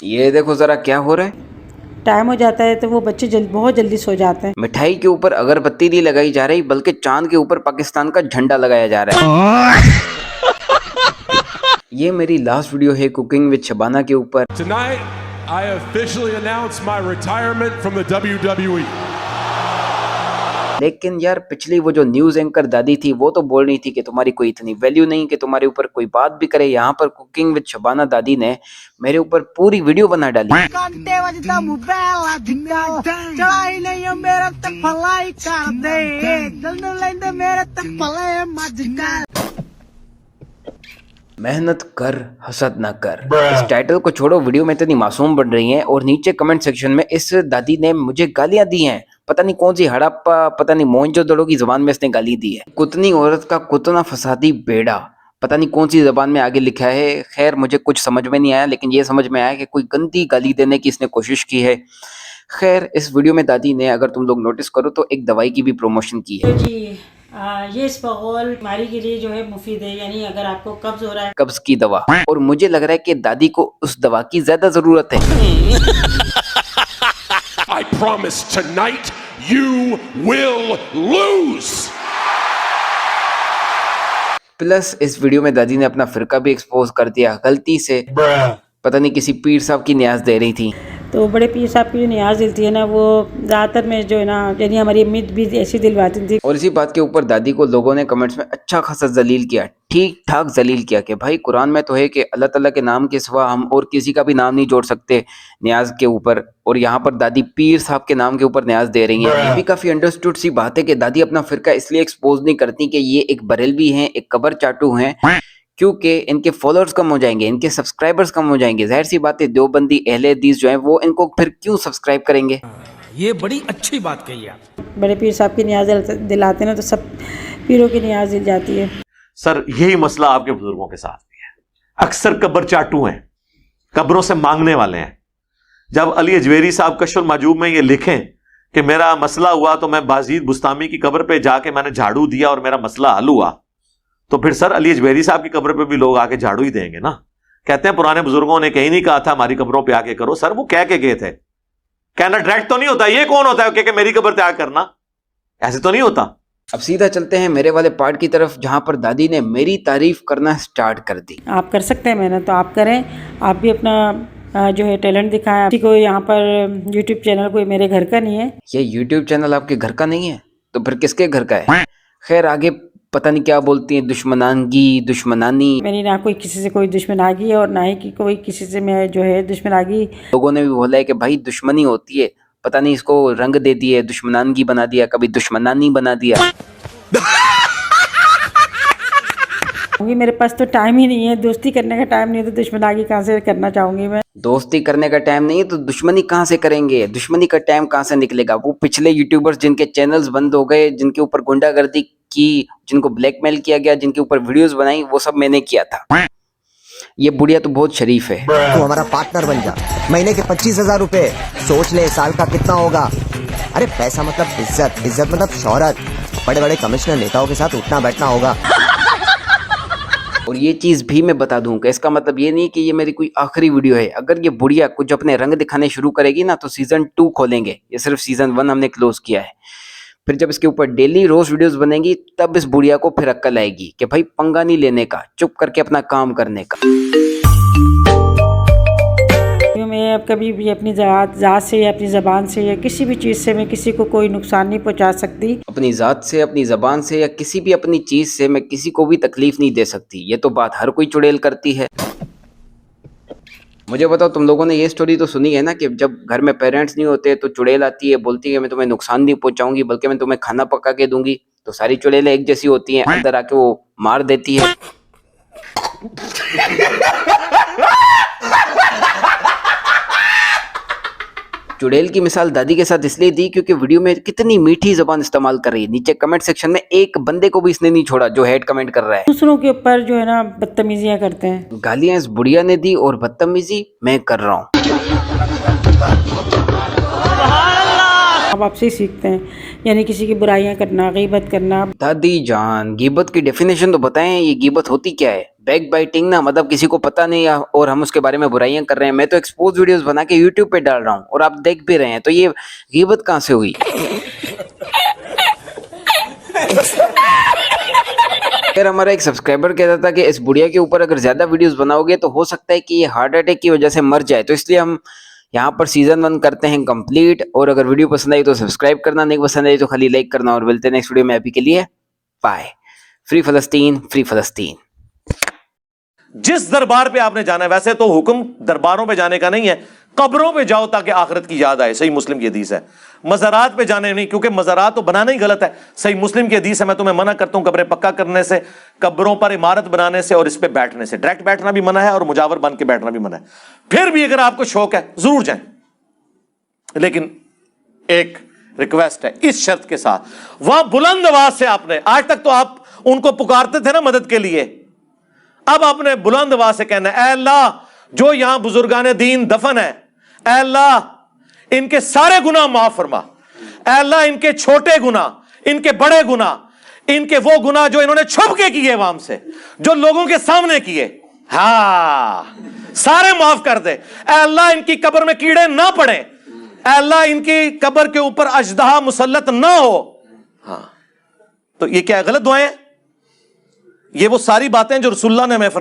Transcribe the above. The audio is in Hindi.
ये देखो जरा क्या हो रहा है। टाइम हो जाता है तो वो बच्चे बहुत जल्दी सो जाते हैं। मिठाई के ऊपर अगरबत्ती नहीं लगाई जा रही बल्कि चांद के ऊपर पाकिस्तान का झंडा लगाया जा रहा है। ये मेरी लास्ट वीडियो है कुकिंग विद शबाना के ऊपर। Tonight, I officially announce my retirement from the WWE. लेकिन यार पिछली वो जो न्यूज एंकर दादी थी वो तो बोल रही थी कि तुम्हारी कोई इतनी वैल्यू नहीं कि तुम्हारे ऊपर कोई बात भी करे। यहाँ पर कुकिंग विद शबाना दादी ने मेरे ऊपर पूरी वीडियो बना डाली। मेहनत कर हसद ना कर। इस टाइटल को छोड़ो, वीडियो में इतनी मासूम बन रही हैं और नीचे कमेंट सेक्शन में इस दादी ने मुझे गालियां दी हैं। पता नहीं कौन सी हड़प्पा, पता नहीं मोहनजोदड़ो की जबान में इसने गाली दी है। कुतनी औरत का कुतना फसादी बेड़ा, पता नहीं कौन सी जबान में आगे लिखा है। खैर मुझे कुछ समझ में नहीं आया, लेकिन ये समझ में आया कि कोई गंदी गाली देने की इसने कोशिश की है। खैर इस वीडियो में दादी ने, अगर तुम लोग नोटिस करो तो एक दवाई की भी प्रमोशन की है। जी ये इसबगोल बीमारी के लिए जो है मुफीद है, यानी अगर आपको कब्ज हो रहा है, कब्ज की दवा। और मुझे लग रहा है कि दादी को उस दवा की ज्यादा जरूरत है। I promise tonight you will lose. Plus इस वीडियो में दादी ने अपना फिरका भी एक्सपोज कर दिया गलती से। पता नहीं किसी पीर साहब की न्याज दे रही थी। तो बड़े पीर साहब की जो न्याज दिलती है ना, वो ज़्यादातर में जो है ना, यानी हमारी अम्मी भी ऐसी दिलवाती थी। और इसी बात के ऊपर दादी को लोगों ने कमेंट्स में अच्छा खासा जलील किया, ठीक ठाक जलील किया कि भाई कुरान में तो है कि अल्लाह ताला के नाम के सिवा हम और किसी का भी नाम नहीं जोड़ सकते न्याज के ऊपर, और यहाँ पर दादी पीर साहब के नाम के ऊपर न्याज दे रही हैं। ये भी काफी अंडरस्टूड सी बात है कि दादी अपना फिरका इसलिए एक्सपोज नहीं करती कि ये एक बरेलवी हैं, एक कबर चाटू हैं, क्योंकि इनके फॉलोअर्स कम हो जाएंगे, इनके सब्सक्राइबर्स कम हो जाएंगे। जाहिर सी बात है देवबंदी अहले हदीस जो है वो इनको फिर क्यों सब्सक्राइब करेंगे। ये बड़ी अच्छी बात कही आप। बड़े पीर साहब की न्याज दिलाते ना, तो सब पीरों की न्याज दिल जाती है। सर यही मसला आपके बुजुर्गों के साथ भी है। अक्सर कब्र चाटू हैं, कब्रों से मांगने वाले हैं। जब अली अजवेरी साहब कश्फुल माजूब में ये लिखें कि मेरा मसला हुआ तो मैं बाजीद बुस्तामी की कब्र पे जाके मैंने झाड़ू दिया और मेरा मसला हल हुआ, तो फिर सर अली अजवेरी साहब की कब्र पे भी लोग आके झाड़ू ही देंगे ना। कहते हैं पुराने बुजुर्गों ने कहीं नहीं कहा था हमारी कब्रों पे आके करो। सर वो कह के गए थे, कहना डायरेक्ट तो नहीं होता। ये कौन होता है कि मेरी कब्र पे आके करना, ऐसे तो नहीं होता। अब सीधा चलते हैं मेरे वाले पार्ट की तरफ, जहां पर दादी ने मेरी तारीफ करना स्टार्ट कर दी। आप कर सकते हैं मेहनत तो आप करें, आप भी अपना जो है टैलेंट दिखाएं। किसी को यहाँ पर यूट्यूब चैनल कोई मेरे घर का नहीं है। ये यूट्यूब चैनल आपके घर का नहीं है तो फिर किसके घर का है। खैर आगे पता नहीं क्या बोलती है, दुश्मनानगी दुश्मनानी। मेरी ना कोई किसी से कोई दुश्मनागी है और ना ही कि कोई किसी से मैं जो है दुश्मनागी। लोगों ने भी बोला है कि भाई दुश्मनी होती है, पता नहीं इसको रंग दे दिए, दुश्मनानगी बना दिया, कभी दुश्मनानी बना दिया। क्योंकि मेरे पास तो टाइम ही नहीं है, दोस्ती करने का टाइम नहीं है, तो दुश्मनागी कहाँ से करना चाहूंगी मैं। दोस्ती करने का टाइम नहीं है तो दुश्मनी कहाँ से करेंगे, दुश्मनी का टाइम कहाँ से निकलेगा। वो पिछले यूट्यूबर्स जिनके चैनल्स बंद हो गए, जिनके ऊपर गुंडागर्दी की, जिनको ब्लैकमेल किया गया, जिनके ऊपर वीडियोस बनाई, वो सब मैंने किया था। ये बुढ़िया तो बहुत शरीफ है। तू हमारा पार्टनर बन जा, महीने के 25,000 रुपए, सोच ले साल का कितना होगा। अरे पैसा मतलब इज्जत, इज्जत मतलब शोहरत, बड़े बड़े कमिश्नर नेताओं के साथ उठना बैठना होगा। और ये चीज भी मैं बता दूं कि इसका मतलब ये नहीं कि ये मेरी कोई आखिरी वीडियो है। अगर ये बुढ़िया कुछ अपने रंग दिखाने शुरू करेगी ना तो सीजन 2 खोलेंगे। ये सिर्फ सीजन 1 हमने क्लोज किया है। फिर जब इसके ऊपर डेली रोज वीडियोस बनेंगी तब इस बुढ़िया को फिर अक्ल आएगी कि भाई पंगा नहीं लेने का, चुप करके अपना काम करने का। मैं अब कभी भी अपनी ज़ात से या अपनी ज़बान से या किसी भी चीज़ से मैं किसी को कोई नुकसान नहीं पहुंचा सकती। अपनी ज़ात से, अपनी ज़बान से या किसी भी अपनी चीज़ से मैं किसी को भी तकलीफ नहीं दे सकती। ये तो बात हर कोई चुड़ैल करती है। मुझे बताओ तुम लोगों ने ये स्टोरी तो सुनी है ना कि जब घर में पेरेंट्स नहीं होते तो चुड़ैल आती है, बोलती है मैं तुम्हें नुकसान नहीं पहुंचाऊंगी बल्कि मैं तुम्हें खाना पका के दूंगी। तो सारी चुड़ैलें एक जैसी होती हैं, अंदर आके वो मार देती है। चुड़ैल की मिसाल दादी के साथ इसलिए दी क्योंकि वीडियो में कितनी मीठी जबान इस्तेमाल कर रही है। नीचे कमेंट सेक्शन में एक बंदे को भी इसने नहीं छोड़ा जो हेड कमेंट कर रहा है। दूसरों के ऊपर जो है ना बदतमीजियां करते हैं। गालियां इस बुढ़िया ने दी और बदतमीजी मैं कर रहा हूँ। आप आपसे ही सीखते हैं, यानी किसी की बुराइयां करना, गीबत करना। दादी जान, गीबत की डेफिनेशन तो बताएं, ये गीबत होती क्या है? बैक बाइटिंग ना, मतलब किसी को पता नहीं और हम उसके बारे में बुराइयां कर रहे हैं। मैं तो एक्सपोज वीडियोस बना के यूट्यूब पे डाल रहा हूँ और आप देख भी रहे हैं, तो ये गीबत कहाँ से हुई? फिर हमारा एक सब्सक्राइबर कहता था कि इस बुढ़िया के ऊपर अगर ज्यादा वीडियोस बनाओगे तो हो सकता है कि ये हार्ट अटैक की वजह से मर जाए, तो इसलिए हम यहाँ पर सीजन 1 करते हैं कंप्लीट। और अगर वीडियो पसंद आई तो सब्सक्राइब करना, नहीं पसंद आई तो खाली लाइक करना, और मिलते हैं नेक्स्ट वीडियो में। अभी के लिए बाय। फ्री फलस्तीन, फ्री फलस्तीन। जिस दरबार पे आपने जाना है, वैसे तो हुक्म दरबारों पे जाने का नहीं है, कब्रों पे जाओ ताकि आखिरत की याद आए। सही मुस्लिम की हदीस है। मज़ारात पे जाने नहीं, क्योंकि मज़ारात तो बनाना ही गलत है। सही मुस्लिम की हदीस है, मैं तुम्हें मना करता हूं कब्रें पक्का करने से, कब्रों पर इमारत बनाने से और इस पे बैठने से। डायरेक्ट बैठना भी मना है और मुजावर बन के बैठना भी मना है। फिर भी अगर आपको शौक है जरूर जाएं, लेकिन एक रिक्वेस्ट है इस शर्त के साथ, वहां बुलंद आवाज से आपने, आज तक तो आप उनको पुकारते थे ना मदद के लिए, अब आपने बुलंद आवाज से कहना है, ऐ अल्लाह जो यहां बुजुर्गान दीन दफन है, ऐ अल्लाह इनके सारे गुनाह माफ फरमा, ऐ अल्लाह इनके छोटे गुनाह, इनके बड़े गुनाह, इनके वो गुनाह जो इन्होंने छुप के किए अवाम से, जो लोगों के सामने किए, हाँ सारे माफ कर दे। ऐ अल्लाह इनकी कब्र में कीड़े ना पड़े, ऐ अल्लाह इनकी कब्र के ऊपर अजदहा मुसल्लत ना हो। हाँ, तो ये क्या गलत दुआएं? ये वो सारी बातें जो रसूलुल्लाह ने हमें फरमाई।